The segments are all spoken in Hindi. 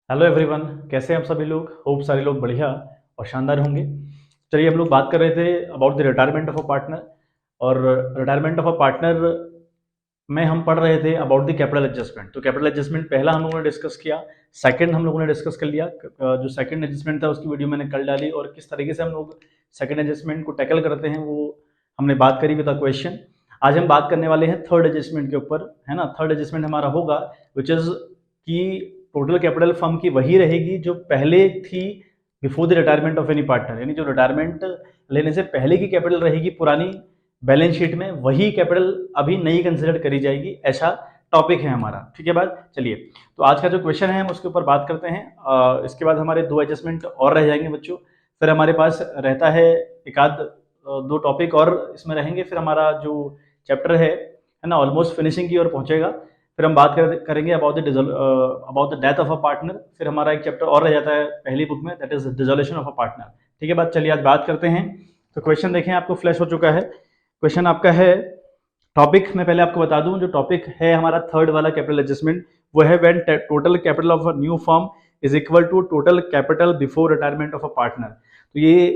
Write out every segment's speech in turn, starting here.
हेलो एवरीवन, कैसे हैं आप सभी लोग। होप सारे लोग बढ़िया और शानदार होंगे। चलिए, हम लोग बात कर रहे थे about the retirement of a partner. और रिटायरमेंट ऑफ अ पार्टनर में हम पढ़ रहे थे अबाउट द कैपिटल एडजस्टमेंट। तो कैपिटल एडजस्टमेंट पहला हम लोगों ने डिस्कस किया, सेकंड हम लोगों ने डिस्कस कर लिया। जो सेकंड एडजस्टमेंट था उसकी वीडियो मैंने कल डाली, और किस तरीके से हम लोग सेकंड एडजस्टमेंट को टैकल करते हैं वो हमने बात करी विद अ क्वेश्चन। आज हम बात करने वाले हैं थर्ड एडजस्टमेंट के ऊपर, है ना। थर्ड एडजस्टमेंट हमारा होगा विच इज कि टोटल कैपिटल फर्म की वही रहेगी जो पहले थी before the retirement of any partner, यानी जो रिटायरमेंट लेने से पहले की कैपिटल रहेगी पुरानी बैलेंस शीट में, वही कैपिटल अभी नई कंसिडर करी जाएगी। ऐसा टॉपिक है हमारा, ठीक है बात। चलिए, तो आज का जो क्वेश्चन है हम उसके ऊपर बात करते हैं। इसके बाद हमारे दो एडजस्टमेंट और रह जाएंगे बच्चों। फिर हमारे पास रहता है एक आध दो टॉपिक और इसमें रहेंगे। फिर हमारा जो चैप्टर है ना, ऑलमोस्ट फिनिशिंग की ओर पहुंचेगा। फिर हम बात करेंगे about the death of a partner. फिर हमारा एक चैप्टर और रह जाता है पहली बुक में, that is dissolution of a partner. ठीक है बात। चलिए आज बात करते हैं। तो क्वेश्चन देखें, आपको फ्लैश हो चुका है। क्वेश्चन आपका है, टॉपिक मैं पहले आपको बता दूं, जो टॉपिक है हमारा थर्ड वाला कैपिटल एडजस्टमेंट, वो है when total capital of a new firm is equal to total capital before retirement of a partner. तो ये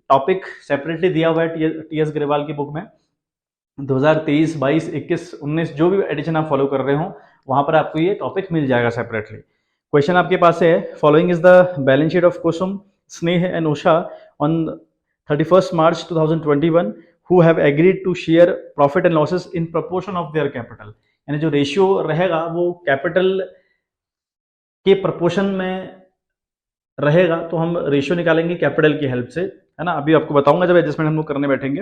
टॉपिक सेपरेटली दिया हुआ है टी एस ग्रेवाल की बुक में। 2023, 22, 21, 19 जो भी एडिशन आप फॉलो कर रहे हो वहां पर आपको ये टॉपिक मिल जाएगा सेपरेटली। क्वेश्चन आपके पास है, following is the balance sheet of Kusum, Sneh and Usha on 31st March 2021 who have agreed to share profit and losses in proportion of their capital। यानी जो रेशियो रहेगा वो कैपिटल के प्रपोर्शन में रहेगा। तो हम रेशियो निकालेंगे कैपिटल की हेल्प से, है ना। अभी आपको बताऊंगा जब एडजस्टमेंट हम लोग करने बैठेंगे।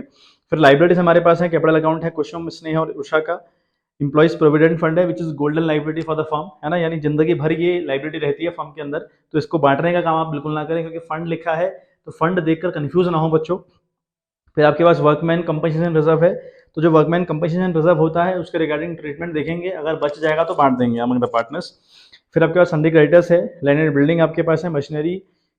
फिर लाइबिलिटीज हमारे पास है, कैपिटल अकाउंट है कुसुम, स्नेह और उषा का। इंप्लॉइज प्रोविडेंट फंड है which is golden liability for the firm, है ना। यानी जिंदगी भर ये लाइबिलिटी रहती है फर्म के अंदर। तो इसको बांटने का काम आप बिल्कुल ना करें, क्योंकि फंड लिखा है तो फंड देखकर कंफ्यूज ना हो बच्चों। फिर आपके पास वर्कमैन कंपनसेशन रिजर्व है। तो जो वर्कमैन कंपनसेशन रिजर्व होता है उसके रिगार्डिंग ट्रीटमेंट देखेंगे, अगर बच जाएगा तो बांट देंगे अमंग द पार्टनर्स। फिर आपके पास सन्डी क्रेडिटर्स है, लैंड एंड बिल्डिंग आपके पास है, machinery,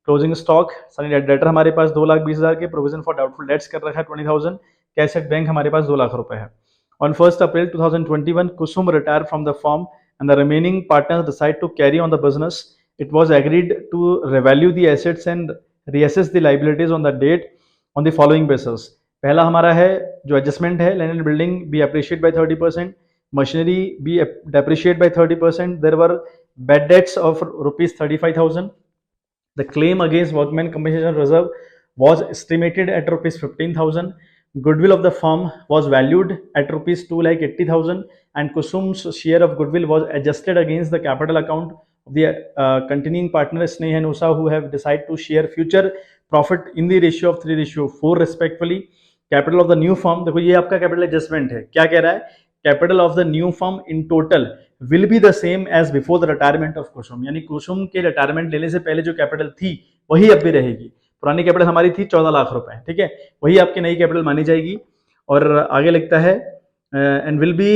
closing stock, Sunny debtor हमारे पास 2,20,000 के, प्रोविजन फॉर डाउटफुल डेट्स कर रखा है 20,000, कैश एट बैंक हमारे पास 2 लाख रुपए है। On 1st April 2021 Kusum retired from the firm and the remaining partners decide to carry on the business. It was agreed to revalue the assets and reassess the liabilities on the date on the following basis। पहला हमारा है जो एडजस्टमेंट है, land and building be appreciate by 30%, machinery be depreciate by 30%, there were bad debts of ₹35,000। The claim against workman compensation reserve was estimated at ₹15,000. Goodwill of the firm was valued at ₹2,80,000, and Kusum's share of goodwill was adjusted against the capital account of the continuing partners Sneh and Usha, who have decided to share future profit in the ratio of 3:4 respectively। Capital of the new firm, देखो ये आपका कैपिटल एडजस्टमेंट है। क्या कह रहा है, capital of the new firm in total will be the same as before the retirement of Kusum. यानी कुसुम के रिटायरमेंट लेने से पहले जो कैपिटल थी वही अब भी रहेगी। पुरानी कैपिटल हमारी थी 14 लाख रुपए, ठीक है, वही आपकी नई कैपिटल मानी जाएगी। और आगे लिखता है, and will be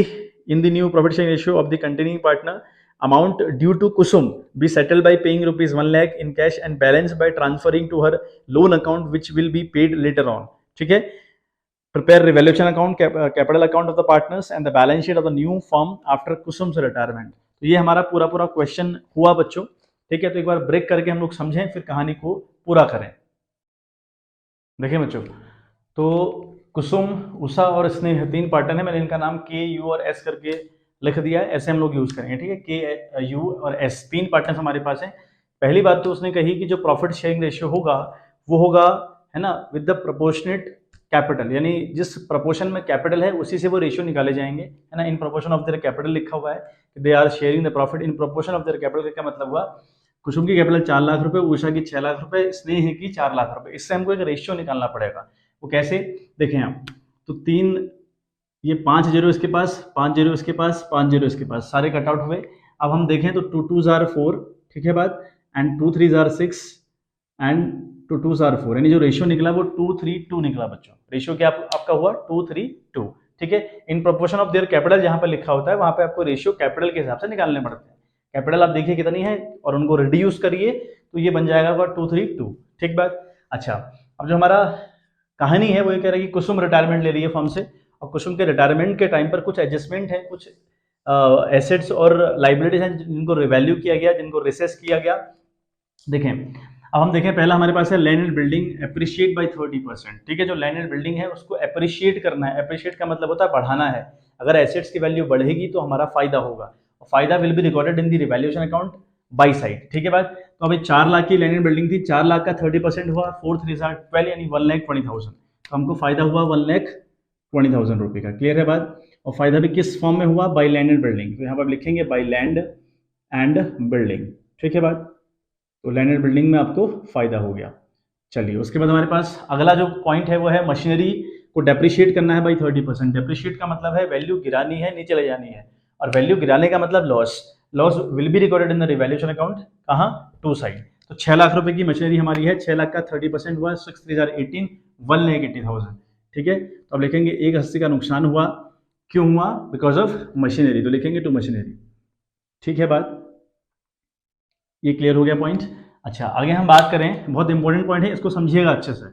in the new profit sharing ratio of the continuing partner, amount due to Kusum be settled by paying ₹1 lakh in cash and balance by transferring to her loan account which will be paid later on. ठीक है, prepare revaluation account, capital account of the partners and the balance sheet of the new firm after कुसुम से रिटायरमेंट। तो ये हमारा पूरा पूरा क्वेश्चन हुआ बच्चों, ठीक है। तो एक बार ब्रेक करके हम लोग समझें, फिर कहानी को पूरा करें। देखिए बच्चों, तो कुसुम, उषा और स्नेह 3 पार्टनर है। मैंने इनका नाम के, यू और एस करके लिख दिया है, ऐसे हम लोग यूज करेंगे, ठीक है। के, यू और एस 3 पार्टनर्स हमारे पास हैं। पहली बात तो उसने कही कि जो प्रॉफिट शेयरिंग रेशियो होगा वो होगा, है ना, विद द प्रोपोर्शनेट कैपिटल, यानी जिस प्रपोर्शन में कैपिटल है उसी से वो रेशियो निकाले जाएंगे, है ना। In proportion of their capital लिखा हुआ है, they are sharing the profit in proportion of their capital. का क्या मतलब हुआ, कुसुम की कैपिटल 4 लाख रुपए, उषा की 6 लाख रुपए, स्नेह की 4 लाख रुपए। इससे हमको एक रेशियो निकालना पड़ेगा। वो कैसे, देखें आप, तो 3, ये 5 जीरो इसके पास, 5 जीरो इसके पास, 5 जीरो इसके पास, सारे कट आउट हुए। अब हम देखें तो 2 2s are 4, ठीक है बात, and 2 3s are 6 and 2 2s are 4, यानी जो रेशियो निकला वो 2 3 2 निकला बच्चों। रेशियो क्या आपका हुआ, 2 3 2, ठीक है। इन प्रोपोर्शन ऑफ देयर कैपिटल जहां पर लिखा होता है वहां पे आपको रेशियो कैपिटल के हिसाब से निकालने पड़ते हैं। कैपिटल आप देखिए कितनी है और उनको रिड्यूस करिए तो ये बन जाएगा 2 3 2, ठीक बात। अच्छा, अब जो हमारा कहानी है वो ये कह रहा है कि कुसुम रिटायरमेंट ले रही है फर्म से, और कुसुम के रिटायरमेंट के टाइम पर कुछ एडजस्टमेंट है, कुछ एसेट्स और लाइबिलिटीज हैं जिनको रिवैल्यू किया गया, जिनको रिसेस किया गया, देखें, अब हम देखें, पहला हमारे पास है land and building appreciate by 30%। ठीक है, जो लैंड एंड बिल्डिंग है उसको अप्रिशिएट करना है। अप्रिशिएट का मतलब होता है बढ़ाना है। अगर एसेट्स की वैल्यू बढ़ेगी तो हमारा फायदा होगा, और फायदा will be recorded in the revaluation account by side. ठीक है बात। तो अभी 4 लाख की लैंड एंड बिल्डिंग थी, 4 लाख का 30% हुआ, 4 3 12 यानी 1,20,000। तो हमको फायदा हुआ 1,20,000 रुपये का। क्लियर है बात। और फायदा भी किस फॉर्म में हुआ? By land and building. तो यहाँ पर लिखेंगे बाई लैंड एंड बिल्डिंग। ठीक है बात। तो लैंड एंड बिल्डिंग में आपको फायदा हो गया। चलिए, उसके बाद हमारे पास अगला जो पॉइंट है वो है मशीनरी को डेप्रिशिएट करना है बाई 30%। डेप्रिशिएट का मतलब है वैल्यू गिरानी है, नीचे ले जानी है, और वैल्यू गिराने का मतलब loss. Loss will be recorded in the revaluation account, कहाँ? To side. तो 6 लाख रुपए की मशीनरी हमारी है, 6 लाख का 30% हुआ 6 3 18 1,80,000। ठीक है, तो अब लिखेंगे 1,80 का नुकसान हुआ। क्यों हुआ? Because of machinery. तो लिखेंगे टू मशीनरी। ठीक है बात, ये क्लियर हो गया पॉइंट। अच्छा, आगे हम बात करें, बहुत इंपॉर्टेंट पॉइंट है, इसको समझिएगा अच्छे से।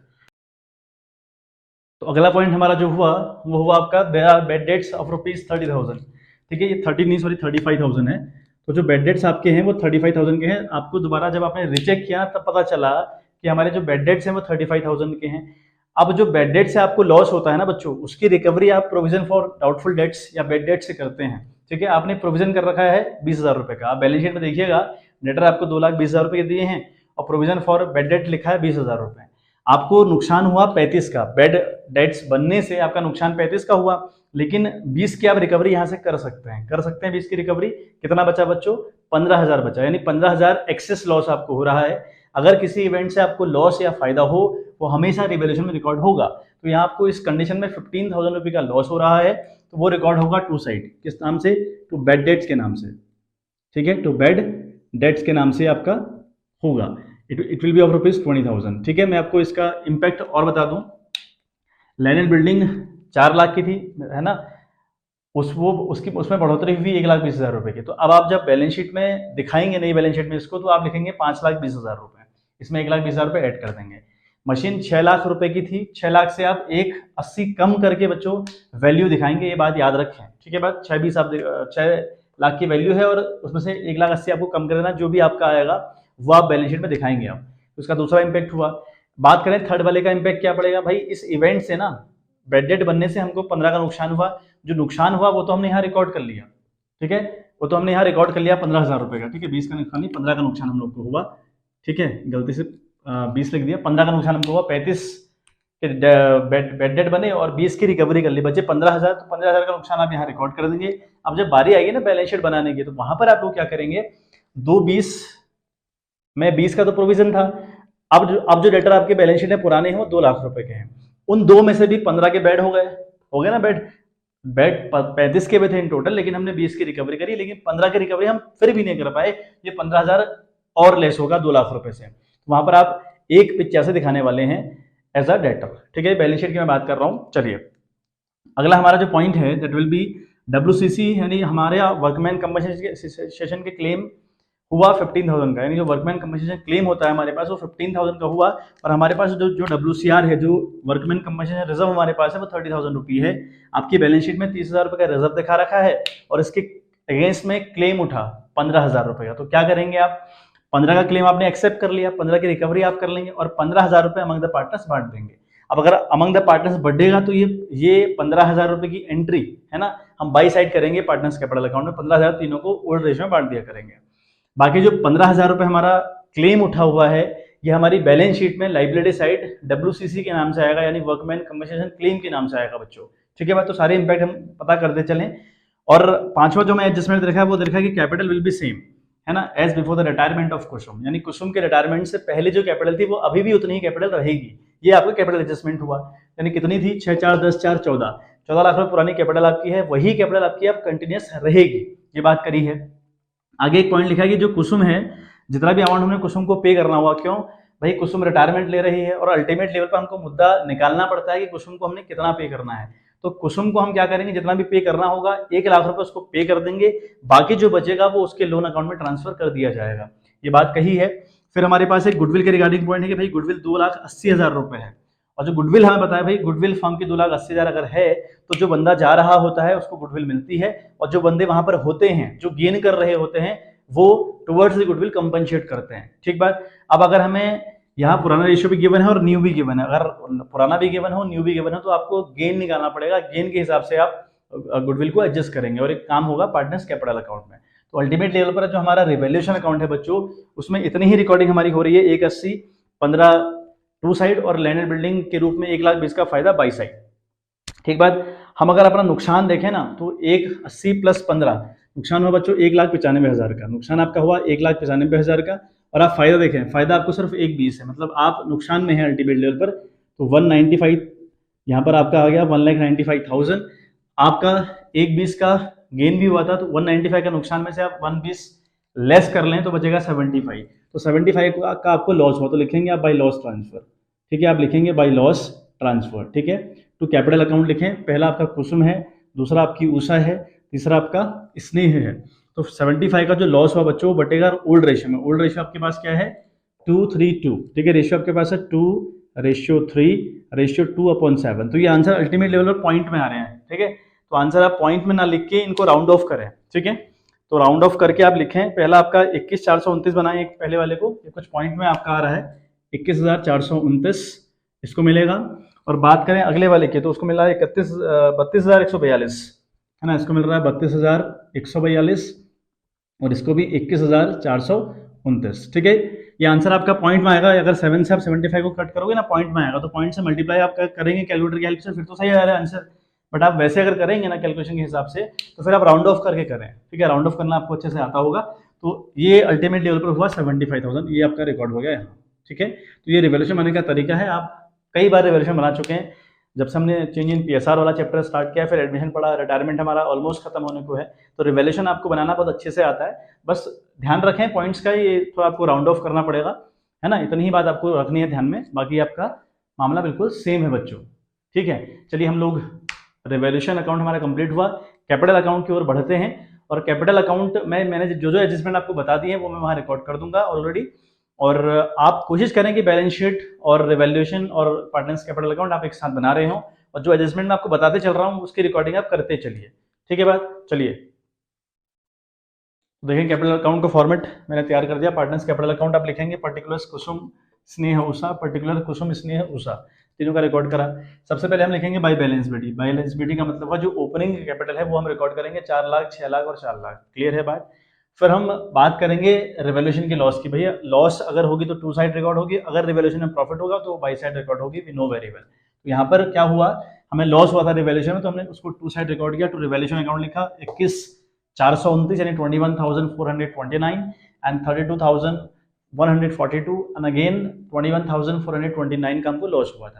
तो अगला पॉइंट हमारा जो हुआ वो हुआ आपका there are bad debts of ₹30,000। ठीक है, ये 30 नहीं, सॉरी 35,000 है। तो जो बेड डेट्स आपके हैं वो 35,000 के हैं। आपको दोबारा जब आपने रिचेक किया तब पता चला कि हमारे जो बेड डेट्स हैं वो 35,000 के हैं। अब जो बेड डेट से आपको लॉस होता है ना बच्चों, उसकी रिकवरी आप प्रोविजन फॉर डाउटफुल डेट्स या बेड डेट से करते हैं। ठीक है, आपने प्रोविजन कर रखा है 20,000 रुपये का। आप बैलेंस शीट में देखिएगा, डेटर आपको 2,20,000 रुपये दिए हैं और प्रोविजन फॉर बेड डेट लिखा है 20,000 रुपये। आपको नुकसान हुआ 35 का, बेड डेट्स बनने से आपका नुकसान 35 का हुआ, लेकिन 20 की आप रिकवरी यहाँ से कर सकते हैं 20 की रिकवरी। कितना बचा बच्चों? 15,000 बचा, यानी 15,000 एक्सेस लॉस आपको हो रहा है। अगर किसी इवेंट से आपको लॉस या फायदा हो वो हमेशा रिवैल्यूएशन में रिकॉर्ड होगा। तो यहाँ आपको इस कंडीशन में 15,000 रुपये का लॉस हो रहा है, तो वो रिकॉर्ड होगा टू साइड। किस नाम से? टू बेड डेट्स के नाम से। ठीक है, टू बेड डेट्स के नाम से आपका होगा। It will B of ₹20,000। ठीक है, मैं आपको इसका इम्पैक्ट और बता दूं। लैंड एंड बिल्डिंग 4 लाख की थी, है ना, उसमें बढ़ोतरी हुई 1,20,000 रुपये की। तो अब आप जब बैलेंस शीट में दिखाएंगे नई बैलेंस शीट में इसको, तो आप लिखेंगे 5,20,000 रुपये, इसमें 1,20,000 रुपये ऐड कर देंगे। मशीन 6 लाख रुपए की थी, 6 लाख से आप 1,80 कम करके बच्चों वैल्यू दिखाएंगे, ये बात याद रखें। ठीक है बात। 6,20 आप 6 लाख की वैल्यू है और उसमें से 1,80,000 आपको कम कर देना, जो भी आपका आएगा वो आप बैलेंस शीट में दिखाएंगे आप। उसका दूसरा इंपैक्ट हुआ। बात करें थर्ड वाले का इंपैक्ट क्या पड़ेगा भाई, इस इवेंट से ना बेड डेट बनने से हमको 15 का नुकसान हुआ। जो नुकसान हुआ वो तो हमने यहाँ रिकॉर्ड कर लिया। ठीक है, वो तो हमने यहाँ रिकॉर्ड कर लिया 15,000 रुपये का। ठीक है, 20 का नुकसान नहीं, 15 का नुकसान हम लोग को हुआ। ठीक है, गलती से 20 लिख दिया, 15 का नुकसान हमको हुआ। 35 के बेड डेट बने और 20 की रिकवरी कर ली, बचे 15,000। तो 15,000 का नुकसान आप यहाँ रिकॉर्ड कर देंगे। अब जब बारी आएगी ना बैलेंस शीट बनाने की, तो वहां पर आप लोग क्या करेंगे, 2,20 में 20 का तो प्रोविजन था। अब जो डेटर आपके बैलेंस शीट में पुराने हैं वो 2 लाख रुपए के हैं। उन दो में से भी 15 के बेड हो गए ना बेड। बेड 35 के भी थे इन टोटल, लेकिन हमने 20 की रिकवरी करी, लेकिन 15 की रिकवरी हम फिर भी नहीं कर पाए। ये 15,000 और लेस होगा 2 लाख रुपए से। वहां पर आप 1,85 दिखाने वाले हैं एज अ डेटर। ठीक है, बैलेंस शीट की मैं बात कर रहा हूँ। चलिए, अगला हमारा जो पॉइंट है दैट विल बी WCC, यानी हमारे वर्कमैन कंपनसेशन के क्लेम हुआ 15,000 का, यानी जो वर्कमैन कंपनसेशन क्लेम होता है हमारे पास वो 15,000 का हुआ। और हमारे पास जो WCR है, जो वर्कमैन कंपनसेशन रिजर्व हमारे पास है, वो 30,000 रुपये है। आपकी बैलेंस शीट में 30,000 रुपये का रिजर्व दिखा रखा है और इसके अगेंस्ट में क्लेम उठा 15,000 रुपये का। तो क्या करेंगे आप, 15 का क्लेम आपने एक्सेप्ट कर लिया, 15 की रिकवरी आप कर लेंगे और 15,000 रुपये अमंग द पार्टनर्स बांट देंगे। अब अगर अमंग द पार्टनर्स बढ़ेगा तो ये 15,000 रुपये की एंट्री है ना, हम बाई साइड करेंगे पार्टनर्स कैपिटल अकाउंट में, 15,000 तीनों को ओल्ड रेशियो में बांट दिया करेंगे। बाकी जो 15,000 रुपये हमारा क्लेम उठा हुआ है, ये हमारी बैलेंस शीट में लाइबिलिटी साइड WCC के नाम से आएगा, यानी वर्कमैन कंपनसेशन क्लेम के नाम से आएगा बच्चों। ठीक है बात। तो सारे इंपैक्ट हम पता करते चलें। और पांचवा जो मैं एडजस्टमेंट देखा है वो देखा कि कैपिटल विल बी सेम, है ना, as before the retirement of Kusum, यानी कुसुम के रिटायरमेंट से पहले जो कैपिटल थी वो अभी भी उतनी ही कैपिटल रहेगी। ये आपका कैपिटल एडजस्टमेंट हुआ, यानी कितनी थी, 6 4 10 4 14 लाख रुपए पुरानी कैपिटल आपकी है, वही कैपिटल आपकी अब कंटिन्यूस रहेगी। ये बात करी है। आगे एक पॉइंट लिखा है कि जो कुसुम है, जितना भी अमाउंट हमने कुसुम को पे करना हुआ, क्यों भाई, कुसुम रिटायरमेंट ले रही है और अल्टीमेट लेवल पर हमको मुद्दा निकालना पड़ता है कि कुसुम को हमने कितना पे करना है। तो कुसुम को हम क्या करेंगे, जितना भी पे करना होगा 1 लाख रुपए उसको पे कर देंगे, बाकी जो बचेगा वो उसके लोन अकाउंट में ट्रांसफर कर दिया जाएगा। ये बात कही है। फिर हमारे पास एक गुडविल के रिगार्डिंग पॉइंट है कि भाई गुडविल 2,80,000 रुपए है, और जो गुडविल हमें बताया भाई, गुडविल फर्म की 2,80,000 अगर है तो जो बंदा जा रहा होता है उसको गुडविल मिलती है, और जो बंदे वहां पर होते हैं जो गेन कर रहे होते हैं वो टुवर्ड्स द गुडविल कंपनसेट करते हैं। ठीक बात। अब अगर हमें यहाँ पुराना रेशियो भी गिवन है और न्यू भी गिवन है, अगर पुराना भी गिवन हो न्यू भी गिवन हो तो आपको गेन निकालना पड़ेगा, गेन के हिसाब से आप गुडविल को एडजस्ट करेंगे और एक काम होगा पार्टनर्स कैपिटल अकाउंट में। तो अल्टीमेट लेवल पर जो हमारा रिवैल्यूएशन अकाउंट है बच्चों, उसमें इतनी ही रिकॉर्डिंग हमारी हो रही है, 180, 15 टू साइड और लैंडेड बिल्डिंग के रूप में 1,20,000 का फायदा बाई साइड। ठीक बात। हम अगर अपना नुकसान देखें ना तो 180 प्लस 15 नुकसान हुआ बच्चों 1,95,000 का, नुकसान आपका हुआ 1,95,000 का। और आप फायदा देखें, फायदा आपको सिर्फ 1,20 है, मतलब आप नुकसान में है अल्टीमेट लेवल पर। तो 195 यहाँ पर आपका आ गया 1,95,000, आपका 1,20 का गेन भी हुआ था, तो 195 का नुकसान में से आप 120 लेस कर लें तो बचेगा 75। तो 75 का आपको लॉस हुआ तो लिखेंगे आप बाई लॉस ट्रांसफर। ठीक है, आप लिखेंगे बाई लॉस ट्रांसफर। ठीक है, तो कैपिटल अकाउंट लिखें, पहला आपका कुसुम है, दूसरा आपकी उषा है, तीसरा आपका स्नेह है। तो 75 का जो लॉस हुआ बच्चों वो बटेगा ओल्ड रेशियो में। ओल्ड रेशियो आपके पास क्या है 2:3:2। ठीक है, रेशियो आपके पास है 2:3:2/7। तो ये आंसर अल्टीमेट लेवल पर पॉइंट में आ रहे हैं। ठीक है, तो आंसर आप पॉइंट में ना लिख के इनको राउंड ऑफ करें। ठीक है, तो राउंड ऑफ करके आप लिखें, पहला आपका 21,429 बनाए एक पहले वाले को, ये कुछ पॉइंट में आपका आ रहा है 21,429 इसको मिलेगा। और बात करें अगले वाले की तो उसको मिल रहा है 32,142 है ना, इसको मिल रहा है 32,142 और इसको भी 21,429। ठीक है, ये आंसर आपका पॉइंट में आएगा। अगर 7 से आप 75 को कट करोगे ना पॉइंट में आएगा, तो पॉइंट से मल्टीप्लाई आप करेंगे कैलकुलेटर की हेल्प से, फिर तो सही आ रहा है आंसर। बट आप वैसे अगर करेंगे ना कैलकुलेशन के हिसाब से तो फिर आप राउंड ऑफ करके करें। ठीक है, राउंड ऑफ करना आपको अच्छे से आता होगा। तो ये अल्टीमेट लेवल पर हुआ 75,000, ये आपका रिकॉर्ड हो गया यहाँ। ठीक है, तो ये रिवैल्यूएशन बनाने का तरीका है, आप कई बार रिवैल्यूएशन बना चुके हैं। जब से हमने चेंज इन पीएसआर वाला चैप्टर स्टार्ट किया, फिर एडमिशन पढ़ा, रिटायरमेंट हमारा ऑलमोस्ट खत्म होने को है, तो रिवैल्यूएशन आपको बनाना बहुत अच्छे से आता है। बस ध्यान रखें पॉइंट्स का, ये थोड़ा आपको राउंड ऑफ करना पड़ेगा, है ना, इतनी ही बात आपको रखनी है ध्यान में, बाकी आपका मामला बिल्कुल सेम है बच्चों। ठीक है, चलिए हम लोग रिवैल्यूएशन अकाउंट हमारा कंप्लीट हुआ, कैपिटल अकाउंट की ओर बढ़ते हैं। और कैपिटल अकाउंट में मैंने जो जो एडजस्टमेंट आपको बता दी है वो मैं वहाँ रिकॉर्ड कर दूंगा ऑलरेडी। और आप कोशिश करें कि बैलेंस शीट और रिवैल्यूएशन और पार्टनर्स कैपिटल अकाउंट आप एक साथ बना रहे हो, और जो एडजस्टमेंट मैं आपको बताते चल रहा हूँ उसकी रिकॉर्डिंग आप करते चलिए। ठीक है बात, चलिए देखिए कैपिटल अकाउंट का फॉर्मेट मैंने तैयार कर दिया। पार्टनर्स कैपिटल अकाउंट आप लिखेंगे पर्टिकुलर कुसुम स्नेह उषा, पर्टिकुलर कुसुम स्नेह उषा, तीनों का रिकॉर्ड करा। सबसे पहले हम लिखेंगे by balance b d. Balance b d का मतलब है जो ओपनिंग कैपिटल है वो हम रिकॉर्ड करेंगे 4 लाख, 6 लाख और 4 लाख। क्लियर है बात। फिर हम बात करेंगे रिवैल्यूएशन की लॉस की। भैया लॉस अगर होगी तो टू साइड रिकॉर्ड होगी, अगर रिवैल्यूएशन में प्रॉफिट होगा तो बाई साइड रिकॉर्ड होगी, वी नो वेरी वेल। तो यहाँ पर क्या हुआ, हमें लॉस हुआ था रिवैल्यूएशन में तो हमने उसको टू साइड रिकॉर्ड किया। तो रिवैल्यूएशन अकाउंट लिखा 21,429 यानी 21,429 एंड 32,142 एंड अगेन 21,429 का हमको लॉस हुआ था।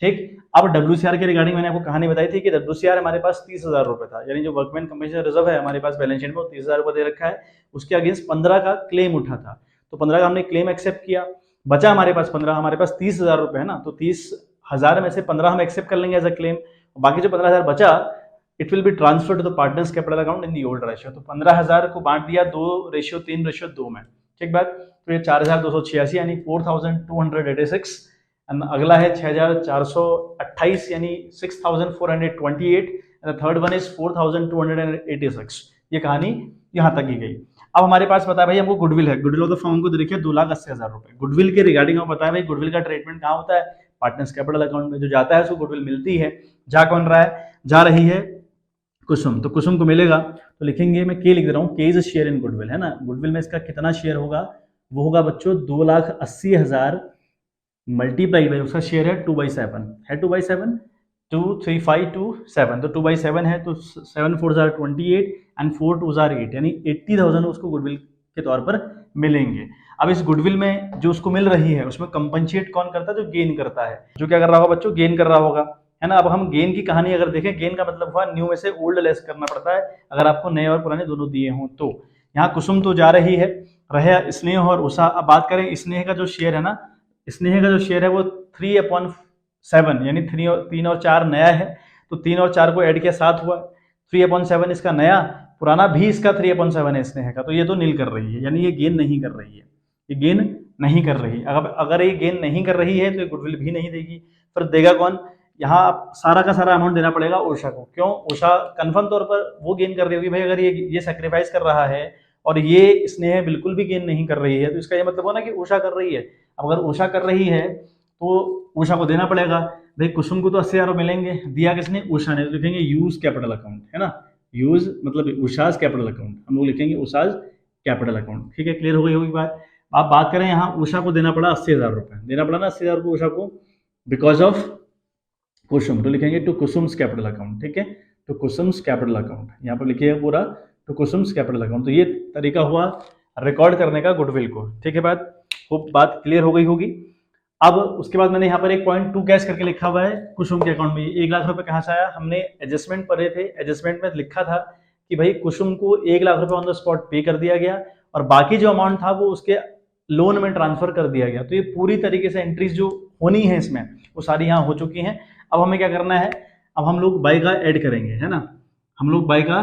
ठीक, अब WCR के रिगार्डिंग मैंने आपको कहानी बताई थी कि WCR हमारे पास 30,000 रुपए था, यानी जो वर्कमैन कंपनसेशन रिजर्व है हमारे पास बैलेंस शीट में 30,000 रुपए दे रखा है, उसके अगेंस्ट 15 का क्लेम उठा था। तो 15 का हमने क्लेम एक्सेप्ट किया, बचा हमारे पास 15, हमारे पास 30,000 रुपए है ना, तो 30,000 में से 15 हम एक्सेप्ट कर लेंगे एज अ क्लेम, बाकी जो 15,000 बचा it will be transfer to the partners capital account in the old ratio. तो 15,000 को बांट दिया 2:3:2 में। ठीक बात, तो ये 4,286 यानी 4,286 एंड अगला है 6,428 यानी 6,428 एंड थर्ड वन इज 4,286। ये कहानी यहाँ तक ही गई। अब हमारे पास पता है भाई हमको गुडविल है, गुडविल ऑफ द फर्म को देखिए 2,80,000 रुपए। गुडविल के रिगार्डिंग हमें पता है भाई गुडविल का ट्रीटमेंट कहाँ होता है, पार्टनर्स कैपिटल अकाउंट में। जो जाता है उसको गुडविल मिलती है, जा कौन रहा है, जा रही है कुसुम, तो कुसुम को मिलेगा। तो लिखेंगे, मैं के लिख दे रहा हूँ, के इज शेयर इन गुडविल, है ना। गुडविल में इसका कितना शेयर होगा, वो होगा बच्चों 2,80,000 मल्टीप्लाई बाई उसका शेयर है 2/7 है, 2/7 23527, तो 2/7 है तो 7 4 28 एंड 4 2 8 यानी 80,000 उसको गुडविल के तौर पर मिलेंगे। अब इस गुडविल में जो उसको मिल रही है उसमें कंपनसेट कौन करता है, जो गेन करता है, जो क्या कर रहा होगा बच्चों, गेन कर रहा होगा, है ना। अब हम गेन की कहानी अगर देखें, गेन का मतलब हुआ न्यू में से ओल्ड लेस करना पड़ता है अगर आपको नए और पुराने दोनों दिए हों। तो यहाँ कुसुम तो जा रही है, रहे स्नेह और उषा। अब बात करें स्नेह का जो शेयर है ना, स्नेह का जो शेयर है वो 3/7 यानी 3 और 4 नया है, तो 3 और 4 को ऐड किया 7 हुआ, 3/7 इसका नया, पुराना भी इसका 3/7 है स्नेह का, तो ये तो नील कर रही है, यानी ये गेन नहीं कर रही है, ये गेन नहीं कर रही। अगर ये गेन नहीं कर रही है तो ये गुडविल भी नहीं देगी। फिर देगा कौन, यहाँ आप सारा का सारा अमाउंट देना पड़ेगा उषा को। क्यों, उषा कंफर्म तौर पर वो गेन कर रही होगी भाई, अगर ये सेक्रीफाइस कर रहा है और ये स्नेह बिल्कुल भी गेन नहीं कर रही है, तो इसका ये मतलब हो ना कि उषा कर रही है। अब अगर उषा कर रही है तो उषा को देना पड़ेगा। भाई कुसुम को तो 80,000 मिलेंगे, दिया किसने? उषा ने, तो लिखेंगे यूज कैपिटल अकाउंट, है ना, यूज मतलब उषाज कैपिटल अकाउंट, हम लोग लिखेंगे उषाज कैपिटल अकाउंट। ठीक है, क्लियर हो गई होगी बात। आप बात करें यहाँ उषा को देना पड़ा 80,000 रुपये, देना पड़ा ना 80,000 रुपये उषा को बिकॉज ऑफ कुसुम, तो लिखेंगे टू कुसुम्स कैपिटल अकाउंट। ठीक है, टू कुसुम्स कैपिटल अकाउंट, यहाँ पर लिखिएगा पूरा टू कुसुम्स कैपिटल अकाउंट। तो ये तरीका हुआ रिकॉर्ड करने का गुडविल को। ठीक है, बात क्लियर हो गई होगी। अब उसके बाद मैंने यहाँ पर एक पॉइंट 2 कैश करके लिखा हुआ है कुसुम के अकाउंट में। 1 लाख रुपए कहाँ से आया? हमने एडजस्टमेंट पढ़े थे, एडजस्टमेंट में लिखा था कि भाई कुसुम को 1 लाख रुपए ऑन द स्पॉट पे कर दिया गया और बाकी जो अमाउंट था वो उसके लोन में ट्रांसफर कर दिया गया। तो ये पूरी तरीके से एंट्रीज जो होनी है इसमें वो सारी यहाँ हो चुकी हैं। अब हमें क्या करना है? अब हम लोग बाई का ऐड करेंगे, है ना, हम लोग बाई का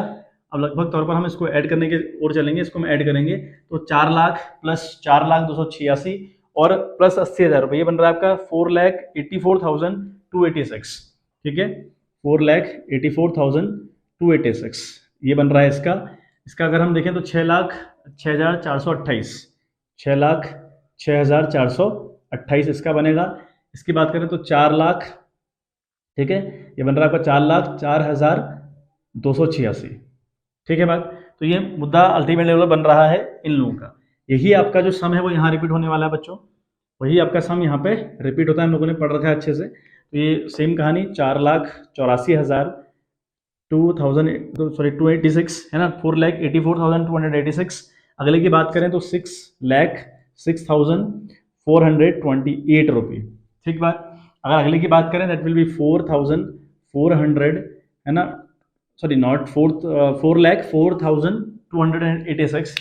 अब लगभग तौर पर हम इसको ऐड करने के ओर चलेंगे। इसको हम ऐड करेंगे तो 4 लाख प्लस 4,286 और प्लस 80,000 रुपये, ये बन रहा है आपका 4,84,286। ठीक है, 4,84,286 ये बन रहा है इसका। इसका अगर हम देखें तो 6,06,428, 6,06,428 इसका बनेगा। इसकी बात करें तो 4 लाख, ठीक है, ये बन रहा है आपका 4,04,286। ठीक है बात। तो ये मुद्दा अल्टीमेट लेवल बन रहा है इन लोगों का। यही आपका जो सम है वो यहाँ रिपीट होने वाला है बच्चों, वही आपका सम यहाँ पे रिपीट होता है, हम लोगों ने पढ़ रखा है अच्छे से। तो ये सेम कहानी 4,84,286 है ना, 4,84,286। अगले की बात करें तो 6,06,428 रुपये। ठीक बात। अगर अगले की बात करें दैट विल बी 4,400, है ना, सॉरी नॉट 4,04,286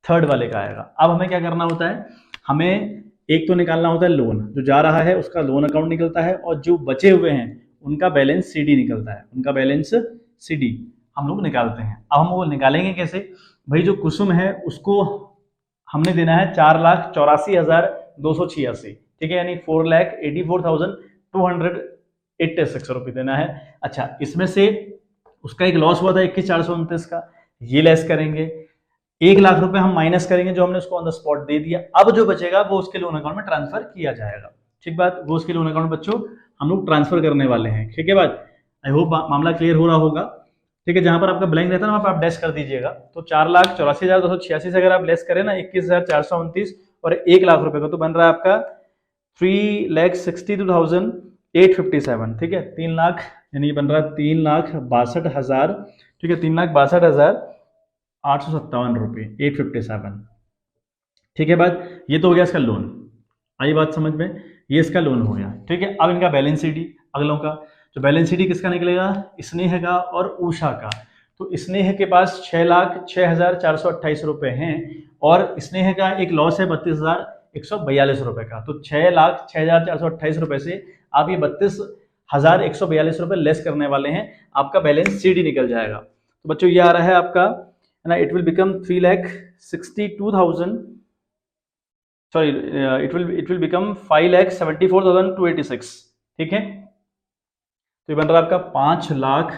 थर्ड वाले का आएगा। अब हमें क्या करना होता है? हमें एक तो निकालना होता है लोन, जो जा रहा है उसका लोन अकाउंट निकलता है और जो बचे हुए हैं उनका बैलेंस सीडी निकलता है, उनका बैलेंस सीडी हम लोग निकालते हैं। अब हम वो निकालेंगे कैसे? भाई जो कुसुम है उसको हमने देना है 4,84,286, ठीक है, यानी 4,84,286 रुपये देना है। अच्छा, इसमें से उसका एक लॉस हुआ था 21,429 का, ये लेस करेंगे। 1 लाख रुपए हम माइनस करेंगे जो हमने उसको ऑन द स्पॉट दे दिया। अब जो बचेगा वो उसके लोन अकाउंट में ट्रांसफर किया जाएगा। ठीक बात, वो उसके लोन अकाउंट बच्चों हम लोग ट्रांसफर करने वाले हैं। ठीक है बात, आई होप मामला क्लियर हो रहा होगा। ठीक है, जहां पर आपका ब्लैंक रहता है ना वहां पर आप डैश कर दीजिएगा। तो 4,84,286 से अगर आप लेस करें ना 21,429 और 1 लाख रुपए का, तो बन रहा है आपका 3,62,857। ठीक है, 3 लाख, यानी बन रहा है 3,62,000। ठीक है, 3,62,857 रुपये 857। ठीक है बात, ये तो हो गया इसका लोन। आई बात समझ में? ये इसका लोन हो गया। ठीक है, अब इनका बैलेंस सीडी अगलों का, तो बैलेंस सीडी किसका निकलेगा? स्नेह का और उषा का। तो स्नेह के पास 6,06,428 रुपये हैं और स्नेह का एक लॉस है 32,142 रुपये का। तो 6,06,428 रुपये से आप ये 32,142 रुपये लेस करने वाले हैं, आपका बैलेंस सीडी निकल जाएगा। तो बच्चों ये आ रहा है आपका, है ना, it will become 3,62,000, sorry it will become 5,74,286। ठीक है, तो ये बन रहा है आपका 5 लाख।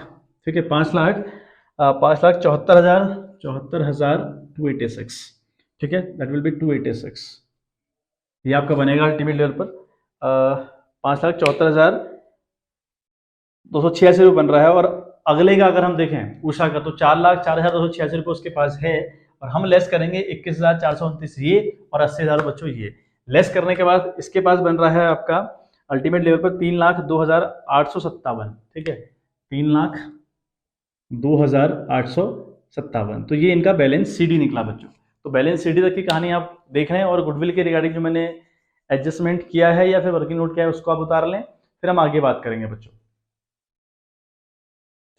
ठीक है, 5,74,286। ठीक है, दैट विल बी 286। ये आपका बनेगा अल्टीमेट लेवल पर 5,74,286 रुपये बन रहा है। और अगले का अगर हम देखें उषा का, तो 4,04,286 रुपये उसके पास है और हम लेस करेंगे 21,429 ये और 80,000 बच्चों ये लेस करने के बाद इसके पास बन रहा है आपका अल्टीमेट लेवल पर 3,02,857। ठीक है, 3,02,857। तो ये इनका बैलेंस सीडी निकला बच्चों। तो बैलेंस सीडी तक की कहानी आप देख रहे हैं और गुडविल के रिगार्डिंग जो मैंने एडजस्टमेंट किया है या फिर वर्किंग नोट किया है उसको आप उतार लें, फिर हम आगे बात करेंगे बच्चों।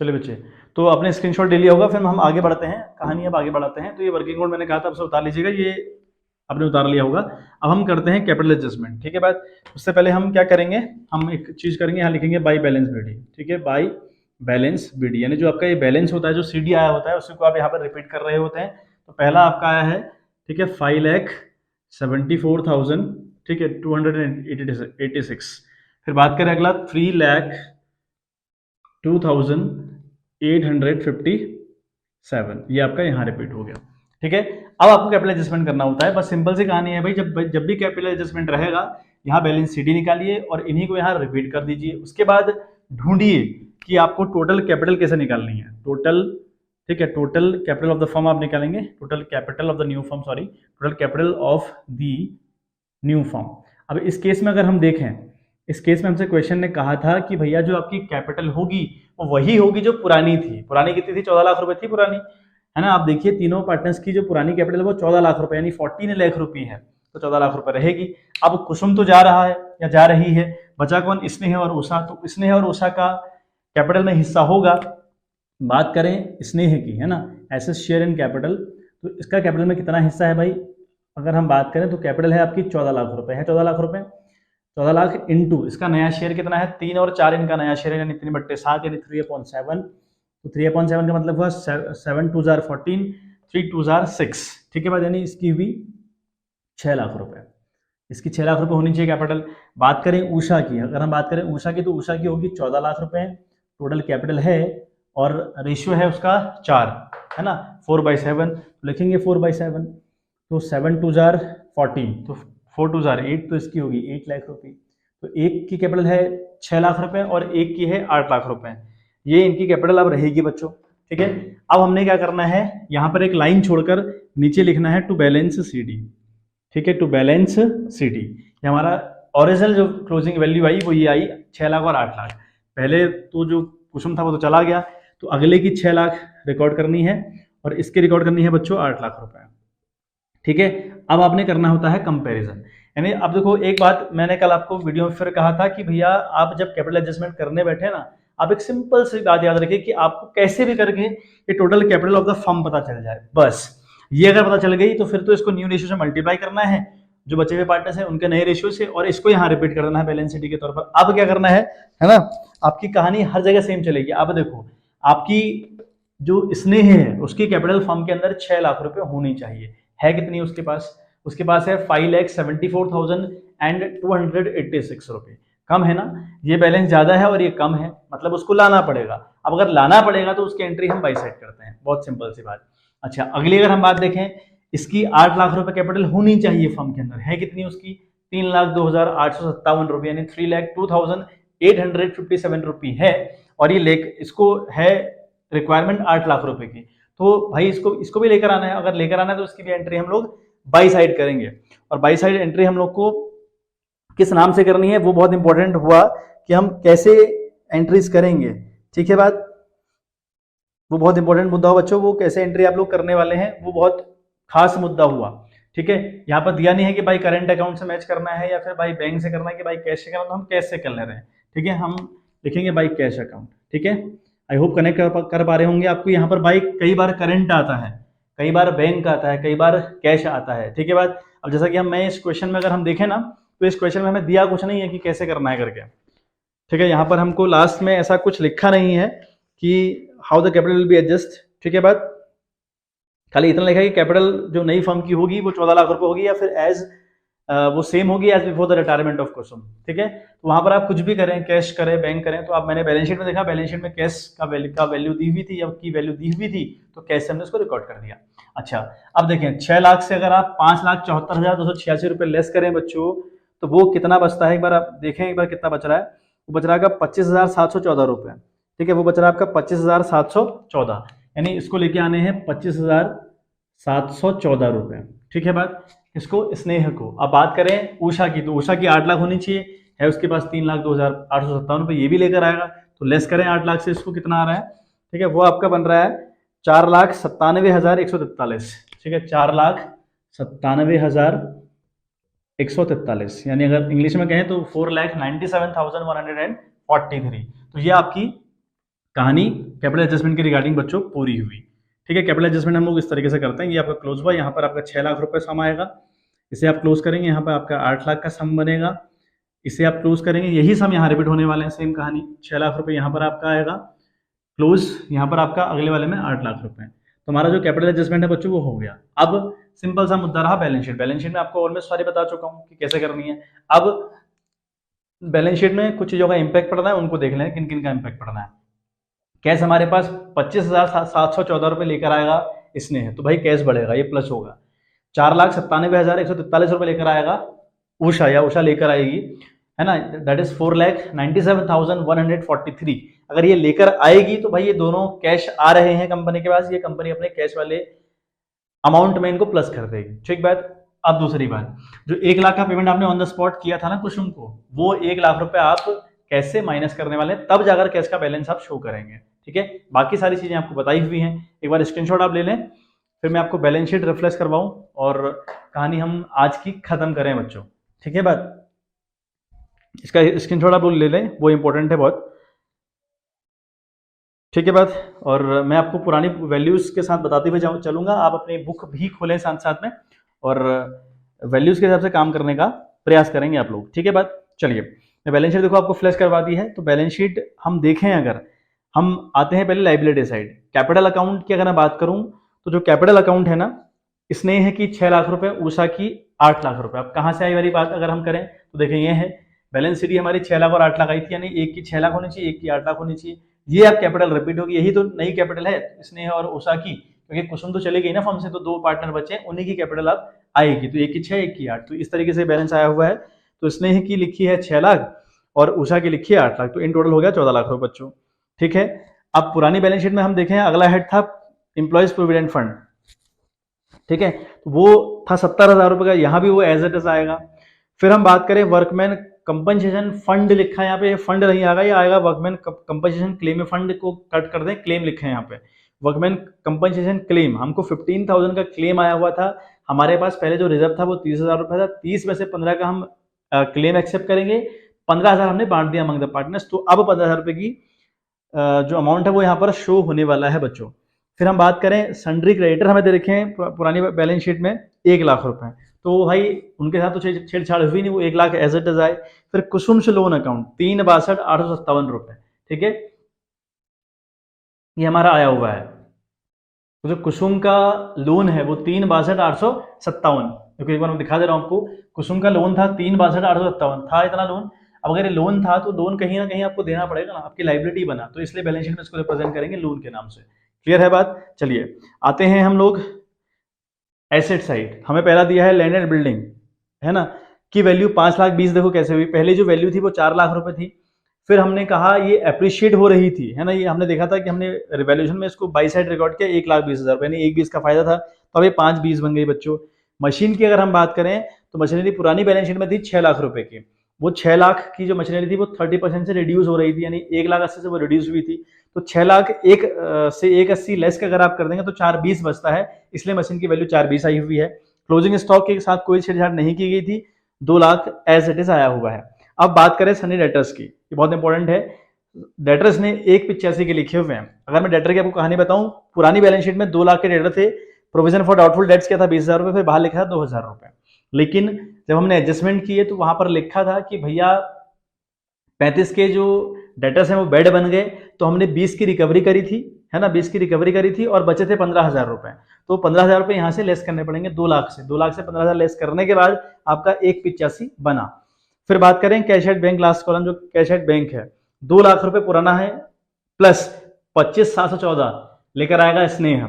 चलिए बच्चे, तो आपने स्क्रीनशॉट ले लिया होगा, फिर हम आगे बढ़ते हैं, कहानी अब आगे बढ़ाते हैं। तो ये वर्किंग नोट मैंने कहा था आपसे उतार लीजिएगा, ये आपने उतार लिया होगा। अब हम करते हैं कैपिटल एडजस्टमेंट। ठीक है बात, उससे पहले हम क्या करेंगे, हम एक चीज करेंगे, यहाँ लिखेंगे बाई बैलेंस बीडी। ठीक है, बाई बैलेंस बीडी, यानी जो आपका ये बैलेंस होता है, जो सीडी आया होता है उसी को आप यहाँ पर रिपीट कर रहे होते हैं। तो पहला आपका आया है, ठीक है, 5,74,000, ठीक है, 286। फिर बात करें अगला 3,02,857, ये आपका यहाँ रिपीट हो गया। ठीक है। अब आपको कैपिटल एडजस्टमेंट करना होता है, बस सिंपल सी कहानी है भाई, जब भी कैपिटल एडजस्टमेंट रहेगा यहाँ बैलेंस शीट निकालिए और इन्हीं को यहाँ रिपीट कर दीजिए। उसके बाद ढूंढिए कि आपको टोटल कैपिटल कैसे निकालनी है, टोटल, ठीक है, total capital of the firm आप निकालेंगे, total capital of the new firm, sorry, total capital of the new firm. अब इस केस में अगर हम देखें, इस केस में हमसे क्वेश्चन ने कहा था कि भैया जो आपकी कैपिटल होगी वो वही होगी जो पुरानी थी। पुरानी कितनी थी? 14 लाख रुपए थी पुरानी, है ना। आप देखिए तीनों पार्टनर्स की जो पुरानी कैपिटल वो 14 लाख रुपए यानी 14 लाख रुपए है, तो 14 लाख रुपए रहेगी। अब कुसुम तो जा रहा है या जा रही है, बचा कौन? स्नेह और उषा। तो स्नेह और उषा का कैपिटल में हिस्सा होगा, बात करें स्नेह की, है ना, एसेट शेयर इन कैपिटल, तो इसका कैपिटल में कितना हिस्सा है भाई? अगर हम बात करें तो कैपिटल है आपकी 14 लाख रुपए है, 14 लाख रुपए, 14 लाख इंटू इसका नया शेयर कितना है? 3 और 4 इनका नया शेयर है यानी 3/7 यानी 3/7। तो 3/7 का मतलब हुआ 7 2 जार 14, 3 2 जार 6, ठीक है बात, यानी इसकी हुई 6 लाख रुपए, इसकी 6 लाख रुपए होनी चाहिए कैपिटल। बात करें उषा की, अगर हम बात करें उषा की तो उषा की होगी 14 लाख रुपए टोटल कैपिटल है और रेशियो है उसका 4, है ना, 4/7, लिखेंगे 4/7, तो 7 2 जार 14, तो 4 2 जार 8, तो इसकी होगी 8 लाख रुपए। तो एक की कैपिटल है 6 लाख रुपए और एक की है 8 लाख रुपए, ये इनकी कैपिटल अब रहेगी बच्चों, ठीक है। अब हमने क्या करना है, यहाँ पर एक लाइन छोड़कर नीचे लिखना है टू बैलेंस CD, ठीक है, टू बैलेंस CD। ये हमारा ओरिजिनल जो क्लोजिंग वैल्यू आई वो ये आई 6 लाख और 8 लाख। पहले तो जो कुसुम था वो तो चला गया, तो अगले की 6 लाख रिकॉर्ड करनी है और इसकी रिकॉर्ड करनी है बच्चों 8 लाख रुपए, ठीक है। अब आपने करना होता है कंपैरिजन, यानी अब देखो एक बात मैंने कल आपको वीडियो में फिर कहा था कि भैया आप जब कैपिटल एडजस्टमेंट करने बैठे ना, आप एक सिंपल सी बात याद रखिए कि आपको कैसे भी करके ये total capital of the firm पता चल जाए, बस ये अगर पता चल गई तो फिर तो इसको न्यू रेशियो से मल्टीप्लाई करना है जो बचे हुए पार्टनर्स हैं उनके नए रेशियो से, और इसको यहाँ रिपीट कर देना है बैलेंस शीट के तौर पर। अब क्या करना है ना, आपकी कहानी हर जगह सेम चलेगी। अब देखो आपकी जो स्नेह है उसकी कैपिटल फर्म के अंदर 6 लाख रुपए होनी चाहिए, है कितनी उसके पास? उसके पास है 5,74,286 रुपए, कम है ना, ये बैलेंस ज्यादा है और ये कम है, मतलब उसको लाना पड़ेगा। अब अगर लाना पड़ेगा तो उसकी एंट्री हम बाई साइड करते हैं, बहुत सिंपल सी बात। अच्छा अगली अगर हम बात देखें, इसकी 8 लाख रुपए कैपिटल होनी चाहिए फर्म के अंदर, है कितनी उसकी? 3,02,857 रुपये यानी 3,02,857 रुपये है, और ये इसको है रिक्वायरमेंट 8 लाख रुपए की, तो भाई इसको भी लेकर आना है। अगर लेकर आना है तो इसकी भी एंट्री हम लोग बाई साइड करेंगे, और बाई साइड एंट्री हम लोग को किस नाम से करनी है वो बहुत इंपॉर्टेंट हुआ कि हम कैसे एंट्रीज करेंगे, ठीक है बात, वो बहुत इंपॉर्टेंट मुद्दा हुआ बच्चों, वो कैसे एंट्री आप लोग करने वाले हैं वो बहुत खास मुद्दा हुआ, ठीक है। यहाँ पर दिया नहीं है कि भाई करंट अकाउंट से मैच करना है या फिर भाई बैंक से करना है कि भाई कैश से करना, तो हम कैश से कर ले रहे हैं, ठीक है, हम लिखेंगे भाई कैश अकाउंट, ठीक है। आई होप कनेक्ट कर पा रहे होंगे। आपको यहाँ पर भाई कई बार करंट आता है, कई बार बैंक आता है, कई बार कैश आता है, ठीक है बात। अब जैसा कि मैं इस क्वेश्चन में अगर हम देखें ना, तो इस क्वेश्चन में हमें दिया कुछ नहीं है कि कैसे करना है करके, ठीक है। यहाँ पर हमको लास्ट में ऐसा कुछ लिखा नहीं है कि how the capital will be adjust, ठीक है बात, खाली इतना लिखा है कि कैपिटल जो नई फर्म की होगी वो 14 लाख रुपए होगी या फिर एज वो सेम होगी as before the retirement of Kusum, ठीक है। तो वहां पर आप कुछ भी करें, कैश करें, बैंक करें, तो आप मैंने बैलेंस शीट में देखा, बैलेंस शीट में कैश का वैल्यू दी हुई थी या की वैल्यू दी हुई थी, तो कैश से हमने उसको रिकॉर्ड कर दिया। अच्छा अब देखें 6 लाख से अगर आप 5,74,286 रुपए लेस करें बच्चों, तो वो कितना बचता है, एक बार आप देखें, एक बार कितना बच रहा है, वो बच रहा है 25,714 रुपए, ठीक है, वो बच रहा है आपका 25,714, यानी इसको लेके आने हैं 25,714 रुपए, ठीक है बात, इसको स्नेह को। अब बात करें उषा की, तो उषा की 8 लाख होनी चाहिए, है उसके पास 3,02,857 रुपए, ये भी लेकर आएगा, तो लेस करें 8 लाख से, इसको कितना आ रहा है, ठीक है, वो आपका बन रहा है 4,97,143, ठीक है, 4,97,143, यानी अगर इंग्लिश में कहें तो 4,97,143। तो ये आपकी कहानी कैपिटल एडजस्टमेंट की रिगार्डिंग बच्चों पूरी हुई, ठीक है। कैपिटल एडजस्टमेंट हम लोग इस तरीके से करते हैं, ये आपका क्लोज हुआ, यहाँ पर आपका 6 लाख रुपए सम आएगा, इसे आप क्लोज करेंगे, यहाँ पर आपका 8 लाख का सम बनेगा, इसे आप क्लोज करेंगे, यही सम यहाँ रिपीट होने वाले हैं, सेम कहानी, 6 लाख रुपए यहाँ पर आपका आएगा क्लोज, यहाँ पर आपका अगले वाले में 8 लाख रुपए, तो हमारा जो कैपिटल एडजस्टमेंट है बच्चों वो हो गया। अब सिंपल सा मुद्दा रहा बैलेंस शीट। बैलेंस शीट में आपको ऑलमोस्ट सारी बता चुका हूँ कि कैसे करनी है। अब बैलेंस शीट में कुछ चीजों का इंपैक्ट पड़ना है, उनको देख लें किन किन का इंपैक्ट पड़ना है। कैश हमारे पास 25,714 रुपए लेकर आएगा स्नेह, तो भाई कैश बढ़ेगा, ये प्लस होगा। 4,97,143 रुपये लेकर आएगा उषा, या उषा लेकर आएगी, है ना, दैट इज 4,97,143। अगर ये लेकर आएगी तो भाई ये दोनों कैश आ रहे हैं कंपनी के पास, ये कंपनी अपने कैश वाले अमाउंट में इनको प्लस कर देगी। ठीक बात। अब दूसरी बात, जो 1 लाख का पेमेंट आपने ऑन द स्पॉट किया था ना कुसुम को, वो 1 लाख रुपए आप कैसे माइनस करने वाले हैं, तब जाकर कैश का बैलेंस आप शो करेंगे। ठीक है, बाकी सारी चीजें आपको बताई हुई हैं, एक बार स्क्रीनशॉट आप ले लें, फिर मैं आपको बैलेंस शीट रिफ्रेश करवाऊं और कहानी हम आज की खत्म करें बच्चों। ठीक है बात, इसका स्क्रीनशॉट आप ले लें, वो इंपॉर्टेंट है बहुत। ठीक है बात, और मैं आपको पुरानी वैल्यूज के साथ बताते हुए चलूंगा, आप अपनी बुक भी खोलें साथ साथ में और वैल्यूज के हिसाब से काम करने का प्रयास करेंगे आप लोग। ठीक है बात, चलिए मैं बैलेंस शीट देखो आपको फ्लैश करवा दी है। तो बैलेंस शीट हम देखें, अगर हम आते हैं पहले लाइबिलिटी साइड, कैपिटल अकाउंट की अगर मैं बात करूं तो जो कैपिटल अकाउंट है ना, स्नेह है कि 6 लाख रुपए, उषा की 8 लाख रुपए। अब कहां से आई वाली बात अगर हम करें तो देखें, ये है बैलेंस शीट हमारी 6 लाख और 8 लाख आई थी, यानी एक की 6 लाख होनी चाहिए, एक की 8 लाख होनी चाहिए। ये अब कैपिटल रिपीट होगी, यही तो नई कैपिटल है स्नेह और उषा की, क्योंकि कुसुम तो चली गई ना फर्म से, तो 2 पार्टनर बचे, उन्हीं की कैपिटल अब आएगी, तो एक की 6 एक की 8, तो इस तरीके से बैलेंस आया हुआ है। तो स्नेह की लिखी है 6 लाख और उषा की लिखी है 8 लाख, तो इन टोटल हो गया 14 लाख रुपए बच्चों। ठीक है, अब पुरानी बैलेंस शीट में हम देखें, अगला हेड था एम्प्लॉयज प्रोविडेंट फंड। ठीक है, तो वो था 70,000 रुपए का, यहां भी वो एज इट इज आएगा। फिर हम बात करें वर्कमैन कंपनसेशन फंड, लिखा है यहाँ पे, फंड नहीं आएगा, ये आएगा वर्कमैन कंपनसेशन क्लेम। फंड को कट कर दें, क्लेम लिखे हैं यहाँ पे, वर्कमैन कंपनसेशन क्लेम। हमको 15,000 का क्लेम आया हुआ था, हमारे पास पहले जो रिजर्व था वो 30,000 रुपए था, 30 में से 15 का हम क्लेम एक्सेप्ट करेंगे, 15,000 हमने बांट दिया अमंग द पार्टनर्स, तो अब 15,000 रुपए की जो अमाउंट है वो यहाँ पर शो होने वाला है बच्चों। फिर हम बात करें सन्ड्री क्रेडिटर, हमें दे रखे हैं पुरानी बैलेंस शीट में 1 लाख रुपए, तो भाई उनके साथ तो छेड़छाड़ हुई नहीं, वो 1 लाख एज इट इज आए। फिर कुसुम से लोन अकाउंट 3,62,857 रुपए। ठीक है, ये हमारा आया हुआ है, तो जो कुसुम का लोन है वो 3,62,857, क्योंकि एक बार मैं दिखा दे रहा हूं आपको, कुसुम का लोन था 3,62,857 था इतना लोन। अब अगर ये लोन था तो लोन कहीं ना कहीं आपको देना पड़ेगा ना, आपकी लाइबिलिटी बना, तो इसलिए बैलेंस शीट में इसको रिप्रेजेंट करेंगे लोन के नाम से। क्लियर है बात, चलिए आते हैं हम लोग एसेट साइड। हमें पहला दिया है लैंड एंड बिल्डिंग, है ना, की वैल्यू 5,20,000, देखो कैसे हुई, पहले जो वैल्यू थी वो 4 लाख रुपए थी, फिर हमने कहा ये अप्रिशिएट हो रही थी, है ना, ये हमने देखा था कि हमने रिवैल्यूएशन में इसको बाई साइड रिकॉर्ड किया 1,20,000 रुपए, यानी 1,20 का फायदा था, तो अब ये 5,20 बन गई बच्चों। मशीन की अगर हम बात करें तो मशीनरी पुरानी बैलेंस शीट में थी 6 लाख रुपए की, वो 6 लाख की जो मशीनरी थी वो 30% से रिड्यूस हो रही थी, यानी 1,80,000 से वो रिड्यूस हुई थी, तो 6 लाख एक से 1,80 लेस का अगर आप कर देंगे तो 4,20 बचता है, इसलिए मशीन की वैल्यू 4,20 आई हुई है। क्लोजिंग स्टॉक के साथ कोई छेड़छाड़ नहीं की गई थी, 2 लाख एज इट इज आया हुआ है। अब बात करें सनी डेटर्स की, ये बहुत इंपॉर्टेंट है, डेटर्स ने 1,85 के लिखे हुए हैं। अगर मैं डेटर की आपको कहानी बताऊं, पुरानी बैलेंस शीट में 2 लाख के डेटर थे, प्रोविजन फॉर डाउटफुल डेट्स क्या था 20,000 रुपए, फिर बाहर लिखा था 2,000 रुपए, लेकिन जब हमने एडजस्टमेंट किए तो वहां पर लिखा था कि भैया 35 के जो डेटर्स हैं वो बेड बन गए, तो हमने 20 की रिकवरी करी थी, है ना, 20 की रिकवरी करी थी और बचे थे 15,000 रुपए, तो 15,000 रुपए यहाँ से लेस करने पड़ेंगे 2 लाख से, 2 लाख से 15,000 लेस करने के बाद आपका 1,85 बना। फिर बात करें cash at bank, last column जो कैश एट बैंक है, 2 लाख रुपए पुराना है, प्लस 25,714 लेकर आएगा स्नेह,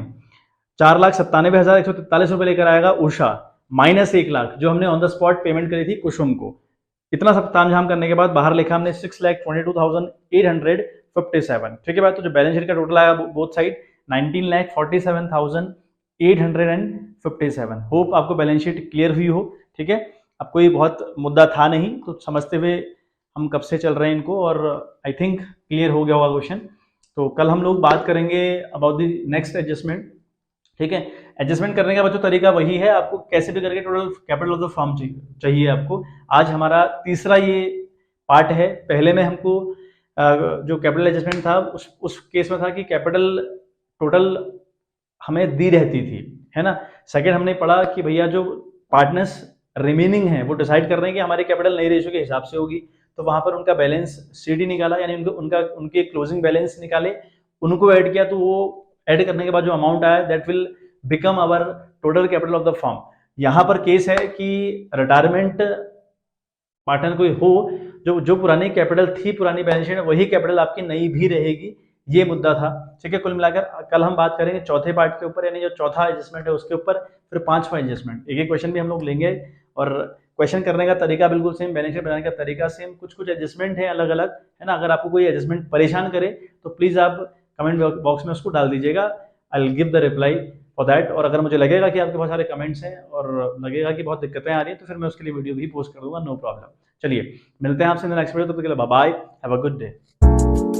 4,97,143 रुपए लेकर आएगा उषा, माइनस 1 लाख जो हमने ऑन द स्पॉट पेमेंट करी थी कुसुम को। इतना सब तामझाम करने के बाद बाहर लिखा हमने 6,22,857। ठीक है बात, तो जो बैलेंस शीट का टोटल आया बोथ साइड 19,47,857। होप आपको बैलेंस शीट क्लियर हुई हो। ठीक है, अब कोई बहुत मुद्दा था नहीं, तो समझते हुए हम कब से चल रहे हैं इनको, और आई थिंक क्लियर हो गया होगा क्वेश्चन। तो कल हम लोग बात करेंगे अबाउट द नेक्स्ट एडजस्टमेंट। ठीक है, एडजस्टमेंट करने का बच्चों तरीका वही है, आपको कैसे भी करके total capital of the firm चाहिए आपको। आज हमारा तीसरा ये पार्ट है, पहले में हमको जो कैपिटल एडजस्टमेंट था उस केस में था कि कैपिटल टोटल हमें दी रहती थी, है ना। सेकंड हमने पढ़ा कि भैया जो पार्टनर्स रिमेनिंग है वो डिसाइड कर रहे हैं कि हमारी कैपिटल नई रेशियो के हिसाब से होगी, तो वहां पर उनका बैलेंस शीट निकाला, यानी उनके क्लोजिंग बैलेंस निकाले, उनको ऐड किया, तो वो ऐड करने के बाद जो अमाउंट आया that will become our total capital of the firm. यहां पर केस है कि रिटायरमेंट पार्टनर कोई हो, जो पुरानी कैपिटल थी पुरानी बैलेंस शीट में, वही कैपिटल आपकी नई भी रहेगी, ये मुद्दा था। ठीक है, कुल मिलाकर कल हम बात करेंगे चौथे पार्ट के ऊपर, यानी जो चौथा एडजस्टमेंट है उसके ऊपर, फिर पांचवा एडजस्टमेंट। एक एक क्वेश्चन भी हम लोग लेंगे और क्वेश्चन करने का तरीका बिल्कुल सेम, बैलेंस शीट बनाने का तरीका सेम, कुछ कुछ एडजस्टमेंट है अलग अलग, है ना। अगर आपको कोई एडजस्टमेंट परेशान करे तो प्लीज़ आप कमेंट बॉक्स में उसको डाल दीजिएगा, I will give the reply for that. और अगर मुझे लगेगा कि आपके बहुत सारे कमेंट्स हैं और लगेगा कि बहुत दिक्कतें आ रही हैं तो फिर मैं उसके लिए वीडियो भी पोस्ट कर दूंगा, नो प्रॉब्लम। चलिए मिलते हैं आपसे नेक्स्ट वीडियो, तब तक के लिए bye bye, have a good day.